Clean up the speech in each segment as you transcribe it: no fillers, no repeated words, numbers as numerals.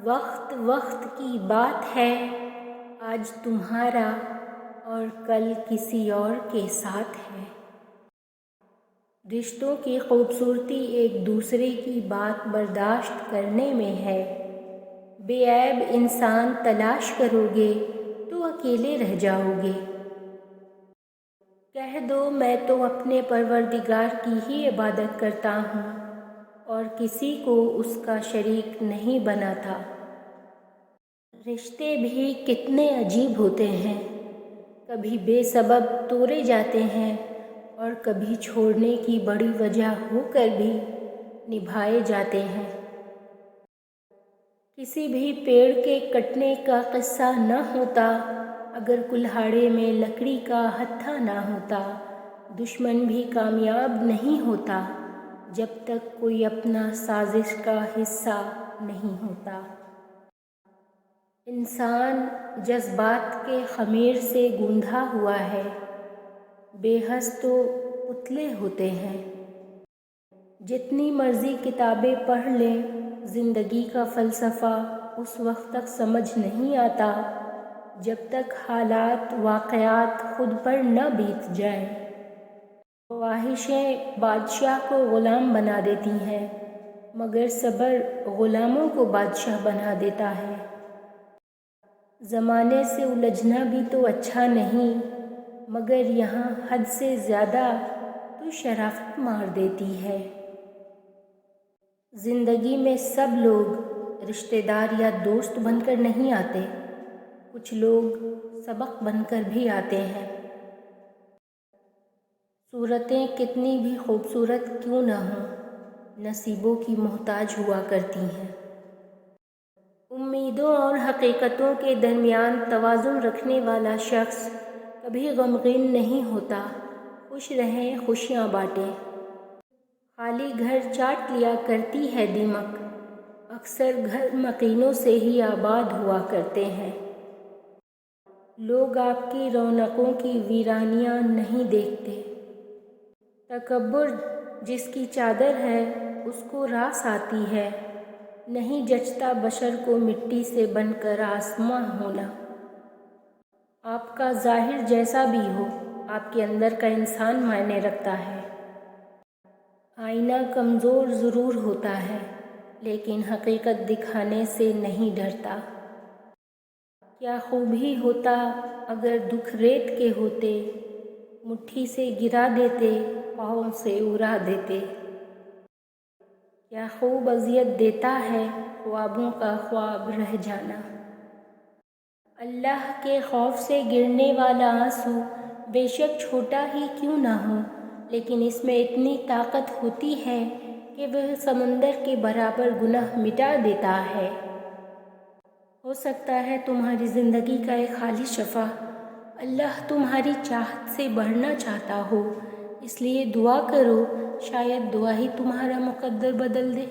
وقت وقت کی بات ہے، آج تمہارا اور کل کسی اور کے ساتھ ہے۔ رشتوں کی خوبصورتی ایک دوسرے کی بات برداشت کرنے میں ہے۔ بے عیب انسان تلاش کرو گے تو اکیلے رہ جاؤ گے۔ کہہ دو میں تو اپنے پروردگار کی ہی عبادت کرتا ہوں اور کسی کو اس کا شریک نہیں بناتا۔ رشتے بھی کتنے عجیب ہوتے ہیں، کبھی بے سبب توڑے جاتے ہیں اور کبھی چھوڑنے کی بڑی وجہ ہو کر بھی نبھائے جاتے ہیں۔ کسی بھی پیڑ کے کٹنے کا قصہ نہ ہوتا اگر کلہاڑے میں لکڑی کا ہتھا نہ ہوتا۔ دشمن بھی کامیاب نہیں ہوتا جب تک کوئی اپنا سازش کا حصہ نہیں ہوتا۔ انسان جذبات کے خمیر سے گوندھا ہوا ہے، بے حس تو پتلے ہوتے ہیں۔ جتنی مرضی کتابیں پڑھ لیں، زندگی کا فلسفہ اس وقت تک سمجھ نہیں آتا جب تک حالات واقعات خود پر نہ بیت جائیں۔ خواہشیں بادشاہ کو غلام بنا دیتی ہیں، مگر صبر غلاموں کو بادشاہ بنا دیتا ہے۔ زمانے سے الجھنا بھی تو اچھا نہیں، مگر یہاں حد سے زیادہ تو شرافت مار دیتی ہے۔ زندگی میں سب لوگ رشتہ دار یا دوست بن کر نہیں آتے، کچھ لوگ سبق بن کر بھی آتے ہیں۔ صورتیں کتنی بھی خوبصورت کیوں نہ ہوں، نصیبوں کی محتاج ہوا کرتی ہیں۔ امیدوں اور حقیقتوں کے درمیان توازن رکھنے والا شخص کبھی غمگین نہیں ہوتا۔ خوش رہیں، خوشیاں بانٹیں۔ خالی گھر چاٹ لیا کرتی ہے دیمک، اکثر گھر مکینوں سے ہی آباد ہوا کرتے ہیں۔ لوگ آپ کی رونقوں کی ویرانیاں نہیں دیکھتے۔ تکبر جس کی چادر ہے اس کو راس آتی ہے، نہیں جچتا بشر کو مٹی سے بن کر آسماں ہونا۔ آپ کا ظاہر جیسا بھی ہو، آپ کے اندر کا انسان معنی رکھتا ہے۔ آئینہ کمزور ضرور ہوتا ہے لیکن حقیقت دکھانے سے نہیں ڈرتا۔ کیا خوب ہی ہوتا اگر دکھ ریت کے ہوتے، مٹھی سے گرا دیتے، پاؤں سے اڑا دیتے۔ کیا خوب اذیت دیتا ہے خوابوں کا خواب رہ جانا۔ اللہ کے خوف سے گرنے والا آنسو بے شک چھوٹا ہی کیوں نہ ہو، لیکن اس میں اتنی طاقت ہوتی ہے کہ وہ سمندر کے برابر گناہ مٹا دیتا ہے۔ ہو سکتا ہے تمہاری زندگی کا ایک خالی شفع اللہ تمہاری چاہت سے بڑھنا چاہتا ہو، اس لیے دعا کرو، شاید دعا ہی تمہارا مقدر بدل دے۔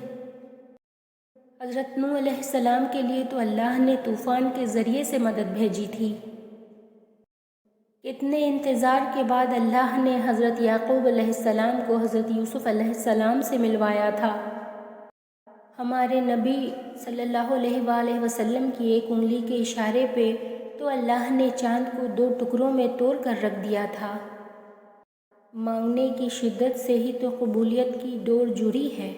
حضرت نوح علیہ السلام کے لیے تو اللہ نے طوفان کے ذریعے سے مدد بھیجی تھی۔ کتنے انتظار کے بعد اللہ نے حضرت یعقوب علیہ السلام کو حضرت یوسف علیہ السلام سے ملوایا تھا۔ ہمارے نبی صلی اللہ علیہ وآلہ وسلم کی ایک انگلی کے اشارے پہ تو اللہ نے چاند کو 2 ٹکڑوں میں توڑ کر رکھ دیا تھا۔ مانگنے کی شدت سے ہی تو قبولیت کی ڈور جڑی ہے۔